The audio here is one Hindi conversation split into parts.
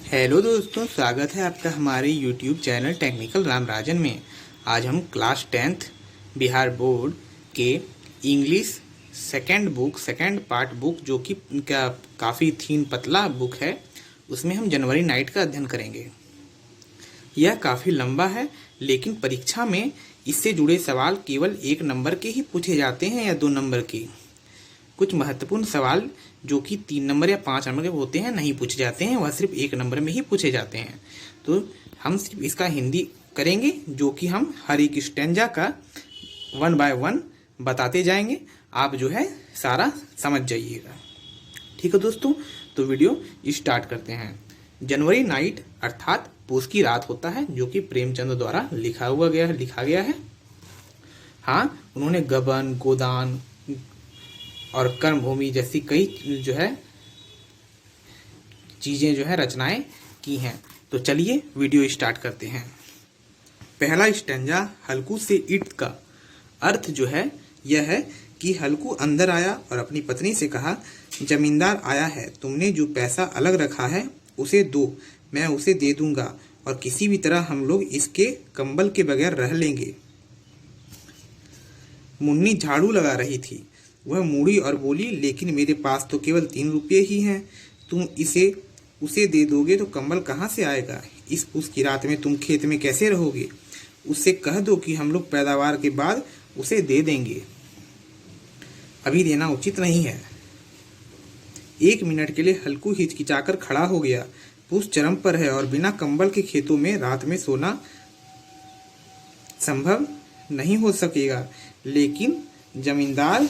हेलो दोस्तों, स्वागत है आपका हमारे यूट्यूब चैनल टेक्निकल रामराजन में। आज हम क्लास 10th बिहार बोर्ड के इंग्लिश सेकंड पार्ट बुक, जो कि काफ़ी थीन पतला बुक है, उसमें हम जनवरी नाइट का अध्ययन करेंगे। यह काफ़ी लंबा है, लेकिन परीक्षा में इससे जुड़े सवाल केवल 1 नंबर के ही पूछे जाते हैं या 2 नंबर के। कुछ महत्वपूर्ण सवाल जो कि 3 नंबर या 5 नंबर के होते हैं नहीं पूछे जाते हैं, वह सिर्फ 1 नंबर में ही पूछे जाते हैं। तो हम सिर्फ इसका हिंदी करेंगे, जो कि हम हर एक स्टेंजा का 1 बाय 1 बताते जाएंगे। आप जो है सारा समझ जाइएगा। ठीक है दोस्तों, तो वीडियो स्टार्ट करते हैं। जनवरी नाइट अर्थात पूस की रात होता है, जो कि प्रेमचंद द्वारा लिखा गया है। हाँ, उन्होंने गबन, गोदान और कर्मभूमि जैसी कई जो है चीज़ें जो है रचनाएं की हैं। तो चलिए वीडियो स्टार्ट करते हैं। पहला स्टेंजा हल्कू से इट का अर्थ जो है यह है कि हल्कू अंदर आया और अपनी पत्नी से कहा, जमींदार आया है, तुमने जो पैसा अलग रखा है उसे दो, मैं उसे दे दूंगा और किसी भी तरह हम लोग इसके कंबल के बगैर रह लेंगे। मुन्नी झाड़ू लगा रही थी। वह मुड़ी और बोली, लेकिन मेरे पास तो केवल 3 रुपये ही हैं। तुम उसे दे दोगे तो कंबल कहाँ से आएगा? इस पूस की रात में तुम खेत में कैसे रहोगे? उससे कह दो कि हम लोग पैदावार के बाद उसे दे देंगे, अभी देना उचित नहीं है। 1 मिनट के लिए हल्कू हिचकिचाकर खड़ा हो गया। पूस चरम पर है और बिना कंबल के खेतों में रात में सोना संभव नहीं हो सकेगा। लेकिन जमींदार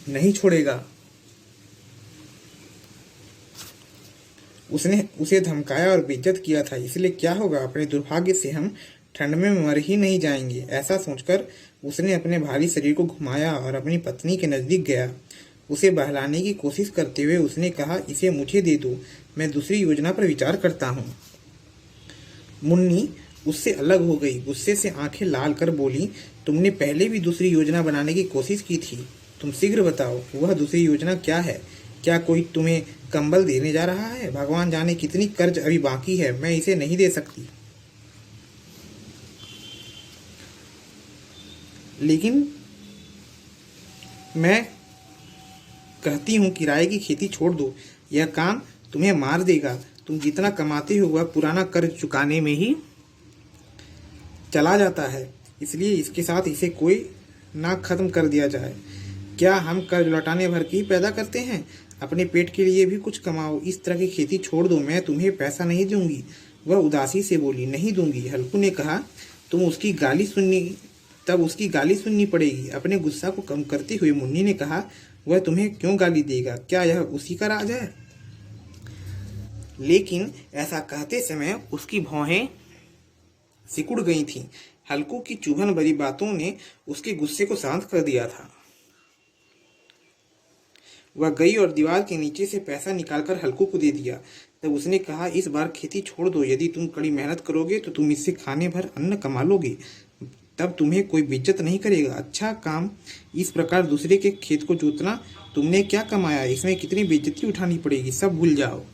नहीं छोड़ेगा। उसने उसे धमकाया और बेइज्जत किया था, इसलिए क्या होगा, अपने दुर्भाग्य से हम ठंड में मर ही नहीं जाएंगे। ऐसा सोचकर उसने अपने भारी शरीर को घुमाया और अपनी पत्नी के नजदीक गया। उसे बहलाने की कोशिश करते हुए उसने कहा, इसे मुझे दे दो, मैं दूसरी योजना पर विचार करता हूँ। मुन्नी उससे अलग हो गई। गुस्से से आंखें लाल कर बोली, तुमने पहले भी दूसरी योजना बनाने की कोशिश की थी। तुम शीघ्र बताओ, वह दूसरी योजना क्या है? क्या कोई तुम्हें कंबल देने जा रहा है? भगवान जाने कितनी कर्ज अभी बाकी है, मैं इसे नहीं दे सकती। लेकिन मैं कहती हूँ किराए की खेती छोड़ दो, यह काम तुम्हें मार देगा। तुम जितना कमाते हो वह पुराना कर्ज चुकाने में ही चला जाता है, इसलिए इसके साथ इसे कोई ना खत्म कर दिया जाए। क्या हम कर्ज लौटाने भर की पैदा करते हैं? अपने पेट के लिए भी कुछ कमाओ, इस तरह की खेती छोड़ दो, मैं तुम्हें पैसा नहीं दूंगी। वह उदासी से बोली, नहीं दूंगी। हल्कू ने कहा, उसकी गाली सुननी पड़ेगी। अपने गुस्सा को कम करते हुए मुन्नी ने कहा, वह तुम्हें क्यों गाली देगा? क्या यह उसी का राज है? लेकिन ऐसा कहते समय उसकी भौहें सिकुड़ गई थीं। हल्कू की चुभन भरी बातों ने उसके गुस्से को शांत कर दिया था। वह गई और दीवार के नीचे से पैसा निकालकर हल्कू को दे दिया। तब उसने कहा, इस बार खेती छोड़ दो, यदि तुम कड़ी मेहनत करोगे तो तुम इससे खाने भर अन्न कमा लोगे, तब तुम्हें कोई बेइज्जत नहीं करेगा। अच्छा काम इस प्रकार दूसरे के खेत को जोतना, तुमने क्या कमाया, इसमें कितनी बेइज्जती उठानी पड़ेगी, सब भूल जाओ।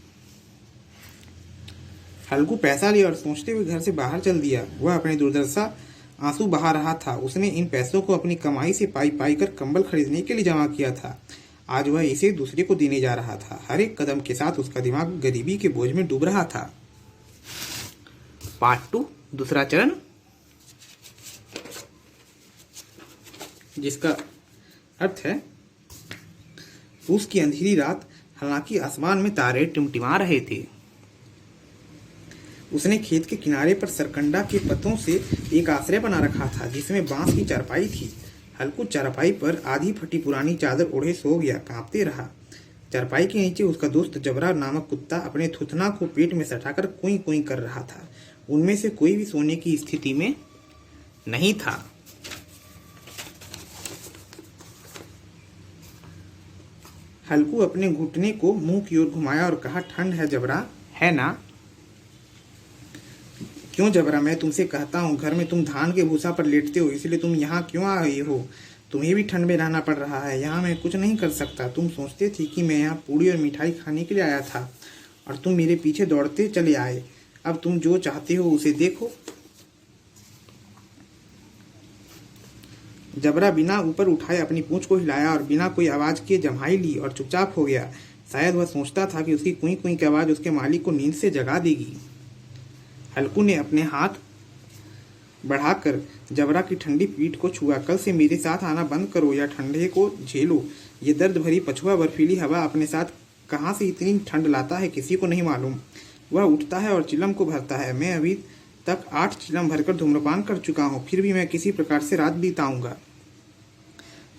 हल्कू पैसा लिया और सोचते हुए घर से बाहर चल दिया। वह अपने दुर्दशा आंसू बहा रहा था। उसने इन पैसों को अपनी कमाई से पाई कर कंबल खरीदने के लिए जमा किया था। आज वह इसे दूसरे को देने जा रहा था। हर एक कदम के साथ उसका दिमाग गरीबी के बोझ में डूब रहा था। पार्ट 2 दूसरा चरण, जिसका अर्थ है पूस की अंधेरी रात, हालांकि आसमान में तारे टिमटिमा रहे थे। उसने खेत के किनारे पर सरकंडा के पत्तों से एक आश्रय बना रखा था, जिसमें बांस की चारपाई थी। हल्कू चारपाई पर आधी फटी पुरानी चादर ओढ़े सो गया, कांपते रहा। चारपाई के नीचे उसका दोस्त जबरा नामक कुत्ता अपने थुथना को पेट में सटाकर कुई कुई कर रहा था। उनमें से कोई भी सोने की स्थिति में नहीं था। हल्कू अपने घुटने को मुंह की ओर घुमाया और कहा, ठंड है जबरा, है ना? क्यों जबरा, मैं तुमसे कहता हूँ, घर में तुम धान के भूसा पर लेटते हो, इसलिए तुम यहाँ क्यों आई हो? तुम्हें भी ठंड में रहना पड़ रहा है। यहाँ मैं कुछ नहीं कर सकता। तुम सोचते थे कि मैं यहाँ पूड़ी और मिठाई खाने के लिए आया था और तुम मेरे पीछे दौड़ते चले आए। अब तुम जो चाहते हो उसे देखो। जबरा बिना ऊपर उठाए अपनी पूंछ को हिलाया और बिना कोई आवाज किए जम्हाई ली और चुपचाप हो गया। शायद वह सोचता था कि उसकी कुई कुई की आवाज उसके मालिक को नींद से जगा देगी। हल्कू ने अपने हाथ बढ़ाकर जबरा की ठंडी पीठ को छुआ। कल से मेरे साथ आना बंद करो या ठंडे को झेलो। ये दर्द भरी पछुआ बर्फीली हवा अपने साथ कहाँ से इतनी ठंड लाता है किसी को नहीं मालूम। वह उठता है और चिलम को भरता है। मैं अभी तक 8 चिलम भरकर धूम्रपान कर चुका हूँ, फिर भी मैं किसी प्रकार से रात बिताऊंगा।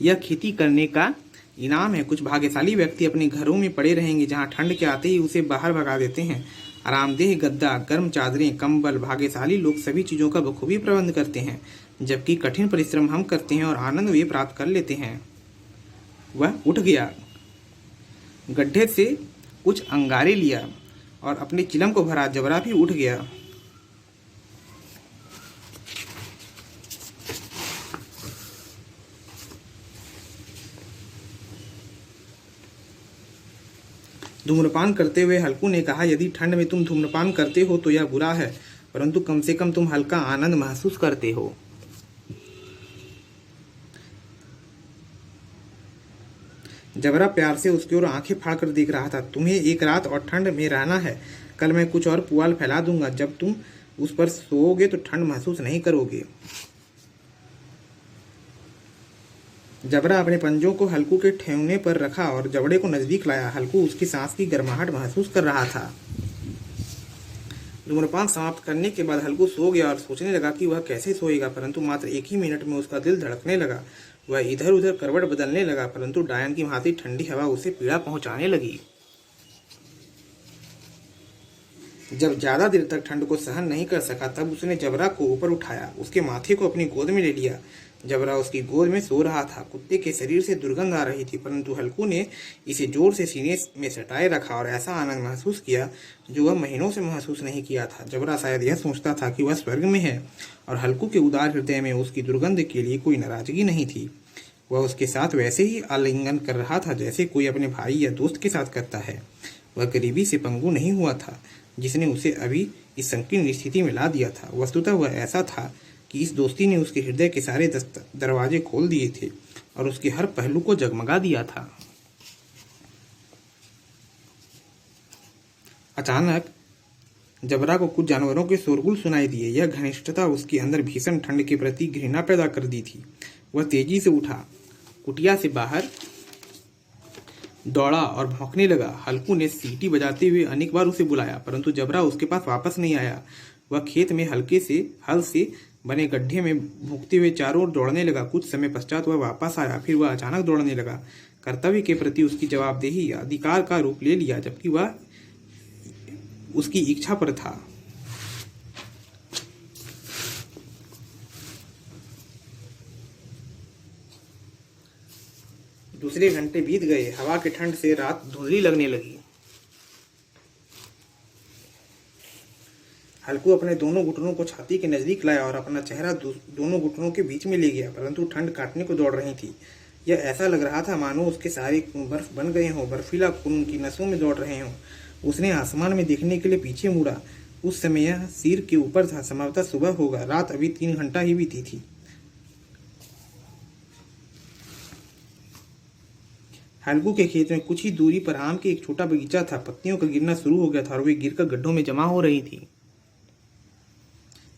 यह खेती करने का इनाम है। कुछ भाग्यशाली व्यक्ति अपने घरों में पड़े रहेंगे जहाँ ठंड के आते ही उसे बाहर भगा देते हैं। आरामदेह गद्दा, गर्म चादरें, कंबल, भाग्यशाली लोग सभी चीज़ों का बखूबी प्रबंध करते हैं, जबकि कठिन परिश्रम हम करते हैं और आनंद वे प्राप्त कर लेते हैं। वह उठ गया, गड्ढे से कुछ अंगारे लिया और अपने चिलम को भरा। जबरा भी उठ गया। धूम्रपान करते हुए हल्कू ने कहा, यदि ठंड में तुम धूम्रपान करते हो तो यह बुरा है, परंतु कम से कम तुम हल्का आनंद महसूस करते हो। जबरा प्यार से उसकी ओर आंखें फाड़कर देख रहा था। तुम्हें एक रात और ठंड में रहना है। कल मैं कुछ और पुआल फैला दूंगा। जब तुम उस पर सोओगे तो ठंड महसूस नहीं करोगे। जबरा अपने पंजों को हल्कू के ठेहुने पर रखा और जबड़े को नजदीक लाया। हल्कू उसकी सांस की गर्माहट महसूस कर रहा था। धूम्रपान समाप्त करने के बाद हल्कू सो गया और सोचने लगा कि वह कैसे सोएगा, परंतु मात्र 1 ही मिनट में उसका दिल धड़कने लगा। वह इधर उधर करवट बदलने लगा, परंतु डायन की भांति ठंडी हवा उसे पीड़ा पहुंचाने लगी। जब ज्यादा देर तक ठंड को सहन नहीं कर सका तब उसने जबरा को ऊपर उठाया, उसके माथे को अपनी गोद में ले लिया। जबरा उसकी गोद में सो रहा था। कुत्ते के शरीर से दुर्गंध आ रही थी, परंतु हल्कू ने इसे जोर से सीने में सटाए रखा और ऐसा आनंद महसूस किया जो वह महीनों से महसूस नहीं किया था। जबरा शायद यह सोचता था कि वह स्वर्ग में है और हल्कू के उदार हृदय में उसकी दुर्गंध के लिए कोई नाराजगी नहीं थी। वह उसके साथ वैसे ही आलिंगन कर रहा था जैसे कोई अपने भाई या दोस्त के साथ करता है। वह गरीबी से पंगु नहीं हुआ था जिसने उसे अभी इस संकीर्ण स्थिति में ला दिया था। वस्तुतः वह ऐसा था कि इस दोस्ती ने उसके हृदय के सारे दरवाजे खोल दिए थे और उसके हर पहलू को जगमगा दिया था। अचानक जबरा को कुछ जानवरों के शोरगुल सुनाई दिए। यह घनिष्ठता उसके अंदर भीषण ठंड के प्रति घृणा पैदा कर दी थी। वह तेजी से उठा, कुटिया से बाहर दौड़ा और भौंकने लगा। हल्कू ने सीटी बजाते हुए अनेक बार उसे बुलाया, परंतु जबरा उसके पास वापस नहीं आया। वह खेत में हल से बने गड्ढे में भूखते हुए चारों ओर दौड़ने लगा। कुछ समय पश्चात वह वापस आया, फिर वह अचानक दौड़ने लगा। कर्तव्य के प्रति उसकी जवाबदेही अधिकार का रूप ले लिया, जबकि वह उसकी इच्छा पर था। दूसरे घंटे बीत गए। हवा के ठंड से रात धुंधली लगने लगी। हल्कू अपने दोनों घुटनों को छाती के नजदीक लाया और अपना चेहरा दोनों घुटनों के बीच में ले गया, परंतु ठंड काटने को दौड़ रही थी। यह ऐसा लग रहा था मानो उसके सारे खून बर्फ बन गए हों, बर्फीला खून उनकी नसों में दौड़ रहे हों। उसने आसमान में देखने के लिए पीछे मुड़ा। उस समय यह सिर के ऊपर था। संभवतः सुबह होगा। रात अभी 3 घंटा ही बीती थी। हल्कू के खेत में कुछ ही दूरी पर आम के एक छोटा बगीचा था। पत्तियों का गिरना शुरू हो गया था और वे गिरकर गड्ढों में जमा हो रही थी।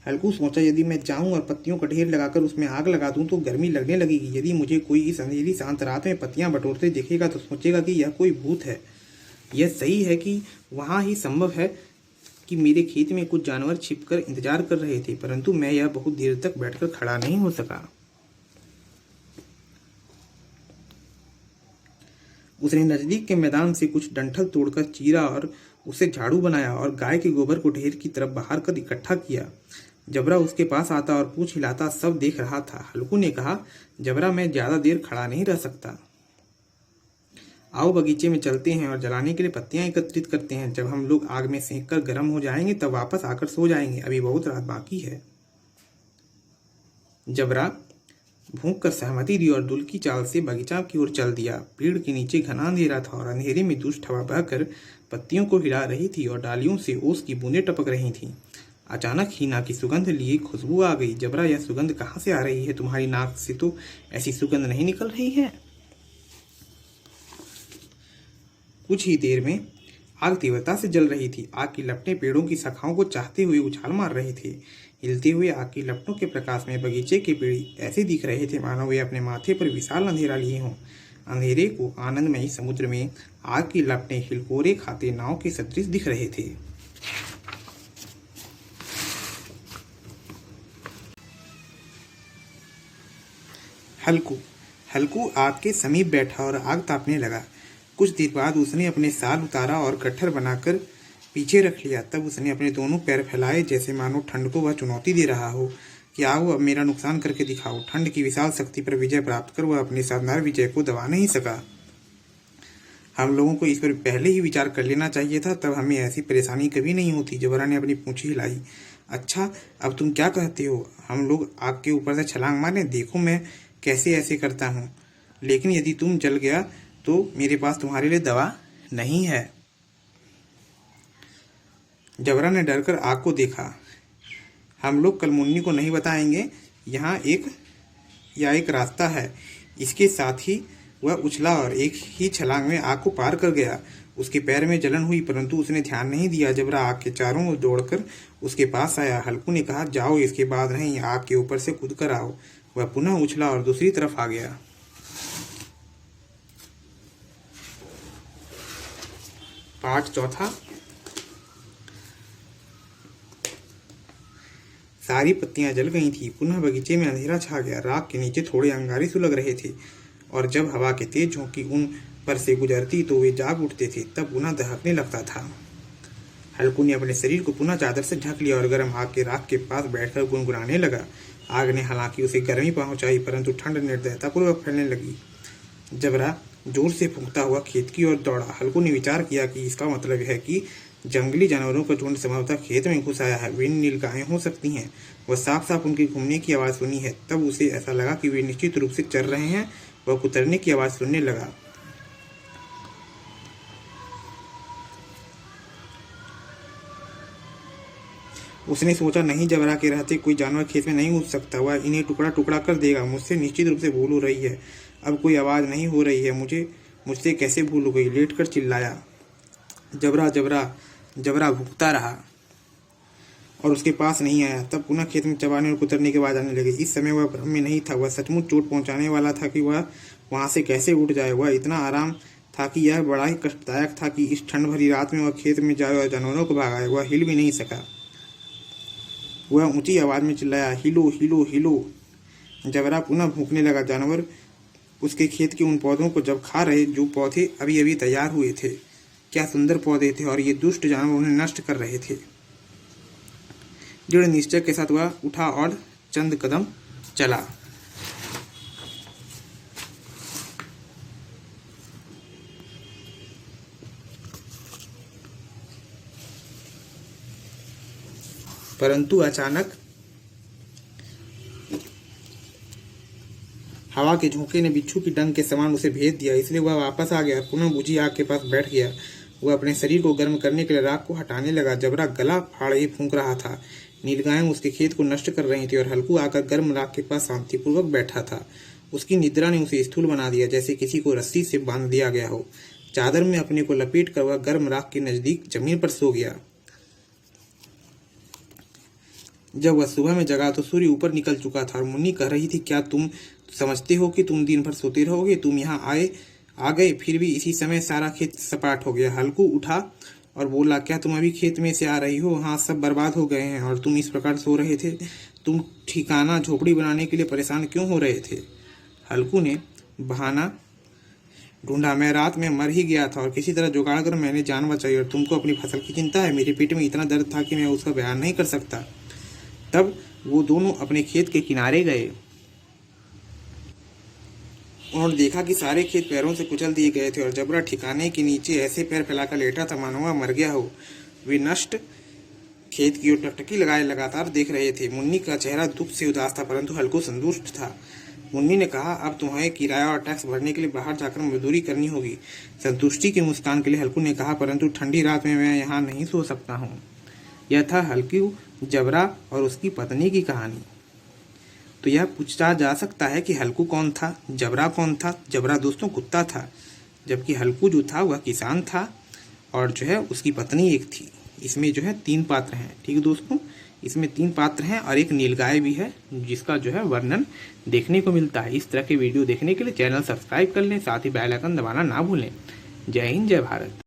हल्कू सोचा, यदि मैं जाऊं और पत्तियों का ढेर लगाकर उसमें आग लगा दूं तो गर्मी लगने लगेगी। यदि मुझे कोई इस अंधेरी शांत रात में पत्तियां बटोरते देखेगा तो सोचेगा कि यह कोई भूत है। यह सही है कि वहां ही संभव है कि मेरे खेत में कुछ जानवर छिपकर इंतजार कर रहे थे, परंतु मैं यह बहुत देर तक बैठकर खड़ा नहीं हो सका। उसने नजदीक के मैदान से कुछ डंठल तोड़कर चीरा और उसे झाड़ू बनाया और गाय के गोबर को ढेर की तरफ बाहर कर इकट्ठा किया। जबरा उसके पास आता और पूंछ हिलाता सब देख रहा था। हल्कू ने कहा, जबरा, मैं ज्यादा देर खड़ा नहीं रह सकता। आओ बगीचे में चलते हैं और जलाने के लिए पत्तियां एकत्रित करते हैं। जब हम लोग आग में सेंक कर गर्म हो जाएंगे तब वापस आकर सो जाएंगे। अभी बहुत रात बाकी है। जबरा भूंक कर सहमति दी और दुल की चाल से बगीचा की ओर चल दिया। पेड़ के नीचे घना अंधेरा था और अंधेरे में दुष्ट हवा बहकर पत्तियों को हिला रही थी और डालियों से ओस की बूंदें टपक रही थीं। अचानक हीना की सुगंध लिए खुशबू आ गई। जबरा, यह सुगंध कहाँ से आ रही है? तुम्हारी नाक से तो ऐसी सुगंध नहीं निकल रही है। कुछ ही देर में आग तीव्रता से जल रही थी। आग की लपटें पेड़ों की शाखाओं को चाहते हुए उछाल मार रहे थे। हिलते हुए आग की लपटों के प्रकाश में बगीचे के पेड़ ऐसे दिख रहे थे मानो वे अपने माथे पर विशाल अंधेरा लिए हों। अंधेरे को आनंदमयी समुद्र में आग की लपटें हिलकोरे खाते नाव के सदृश दिख रहे थे। हल्कू आग के समीप बैठा और आग तापने लगा। कुछ देर बाद उसने अपने साल उतारा और गट्ठर बनाकर पीछे रख लिया। तब उसने अपने दोनों पैर फैलाए जैसे मानो ठंड को वह चुनौती दे रहा हो कि आओ अब मेरा नुकसान करके दिखाओ। ठंड की विशाल शक्ति पर विजय प्राप्त कर वह अपने शानदार विजय को दबा नहीं सका। हम लोगों को इस पर पहले ही विचार कर लेना चाहिए था, तब हमें ऐसी परेशानी कभी नहीं होती। जबरा ने अपनी पूंछ हिलाई। अच्छा, अब तुम क्या कहते हो? हम लोग आग के ऊपर से छलांग मारें? देखो मैं कैसे ऐसे करता हूँ। लेकिन यदि तुम जल गया तो मेरे पास तुम्हारे लिए दवा नहीं है। जबरा ने डरकर आग को देखा। हम लोग कल मुन्नी को नहीं बताएंगे। यहाँ एक रास्ता है। इसके साथ ही वह उछला और एक ही छलांग में आग को पार कर गया। उसके पैर में जलन हुई परंतु उसने ध्यान नहीं दिया। जबरा आग के चारों ओर दौड़कर उसके पास आया। हल्कू ने कहा, जाओ, इसके बाद नहीं, आग के ऊपर से कूद कर आओ। वह पुनः उछला और दूसरी तरफ आ गया। पाठ चौथा। सारी पत्तियां जल गई थी। पुनः बगीचे में अंधेरा छा गया। राख के नीचे थोड़े अंगारे सुलग रहे थे और जब हवा के तेज झोंकी उन पर से गुजरती तो वे जाग उठते थे। तब पुनः दहकने लगता था। हल्कू ने अपने शरीर को पुनः चादर से ढक लिया और गर्म आग के राख के पास बैठकर गुनगुनाने लगा। आग ने हालांकि उसे गर्मी पहुंचाई परंतु ठंड निर्दयतापूर्वक फैलने लगी। जबरा जोर से फूंकता हुआ खेत की ओर दौड़ा। हल्कू ने विचार किया कि इसका मतलब है कि जंगली जानवरों का झुंड संभवतः खेत में घुस आया है। वे नीलगायें हो सकती हैं। वह साफ साफ उनके घूमने की आवाज़ सुनी है। तब उसे ऐसा लगा कि वे निश्चित रूप से चल रहे हैं। वह कुतरने की आवाज़ सुनने लगा। उसने सोचा, नहीं, जबरा के रहते कोई जानवर खेत में नहीं घुस सकता। वह इन्हें टुकड़ा टुकड़ा कर देगा। मुझसे निश्चित रूप से भूल हो रही है। अब कोई आवाज़ नहीं हो रही है। मुझसे कैसे भूल हो गई? लेटकर चिल्लाया। जबरा जबरा जबरा भूखता रहा और उसके पास नहीं आया। तब पुनः खेत में चबाने और कुतरने की आवाज़ आने लगी। इस समय वह भ्रम में नहीं था। वह सचमुच चोट पहुंचाने वाला था कि वह वहां से कैसे उठ जाए। वह इतना आराम था कि यह बड़ा ही कष्टदायक था कि इस ठंड भरी रात में वह खेत में जाए और जानवरों को भगाए। वह हिल भी नहीं सका। वह ऊंची आवाज़ में चिल्लाया, हिलो हिलो हिलो। जबरा पुनः भूखने लगा। जानवर उसके खेत के उन पौधों को जब खा रहे जो पौधे अभी अभी तैयार हुए थे। क्या सुंदर पौधे थे और ये दुष्ट जानवर उन्हें नष्ट कर रहे थे। दृढ़ निश्चय के साथ वह उठा और चंद कदम चला। परंतु अचानक हवा के झोंके ने बिच्छू की डंक के समान उसे भेद दिया। इसलिए वह वापस आ गया। पुनः बुझी आग के पास बैठ गया। वह अपने शरीर को गर्म करने के लिए राख को हटाने लगा। जबरा गला फाड़े फूंक रहा था। नीलगायें उसके खेत को नष्ट कर रही थी और हल्कू आकर गर्म राख के पास शांतिपूर्वक बैठा था। उसकी निद्रा ने उसे स्थूल बना दिया, जैसे किसी को रस्सी से बांध दिया गया हो। चादर में अपने को लपेट कर वह गर्म राख के नजदीक जमीन पर सो गया। जब वह सुबह में जगा तो सूर्य ऊपर निकल चुका था और मुन्नी कह रही थी, क्या तुम समझते हो कि तुम दिन भर सोते रहोगे? तुम यहाँ आ गए, फिर भी इसी समय सारा खेत सपाट हो गया। हल्कू उठा और बोला, क्या तुम अभी खेत में से आ रही हो? हाँ, सब बर्बाद हो गए हैं और तुम इस प्रकार सो रहे थे। तुम ठिकाना झोपड़ी बनाने के लिए परेशान क्यों हो रहे थे? हल्कू ने बहाना ढूंढा, मैं रात में मर ही गया था और किसी तरह जुगाड़ कर मैंने जान बचाई और तुमको अपनी फसल की चिंता है। मेरे पेट में इतना दर्द था कि मैं उसका बयान नहीं कर सकता। तब वो दोनों अपने खेत के किनारे गए। उन्होंने देखा कि सारे खेत पैरों से कुचल दिए गए थे और जबरा ठिकाने के नीचे ऐसे पैर फैलाकर लेटा था मानो वह मर गया हो। वे नष्ट खेत की ओर टकटकी लगाए लगातार देख रहे थे। मुन्नी का चेहरा दुख से उदास था परंतु हल्कू संतुष्ट था। मुन्नी ने कहा, अब तुम्हें किराया और टैक्स भरने के लिए बाहर जाकर मजदूरी करनी होगी। संतुष्टि की मुस्कान के लिए हल्कू ने कहा, परंतु ठंडी रात में मैं यहाँ नहीं सो सकता हूँ। यह था हल्कू, जबरा और उसकी पत्नी की कहानी। तो यह पूछा जा सकता है कि हल्कू कौन था, जबरा कौन था। जबरा दोस्तों कुत्ता था, जबकि हल्कू जो था वह किसान था और जो है उसकी पत्नी एक थी। इसमें जो है 3 पात्र हैं। ठीक है दोस्तों, इसमें 3 पात्र हैं और एक नीलगाय भी है जिसका जो है वर्णन देखने को मिलता है। इस तरह के वीडियो देखने के लिए चैनल सब्सक्राइब कर लें, साथ ही बेल आइकन दबाना ना भूलें। जय हिंद, जय भारत।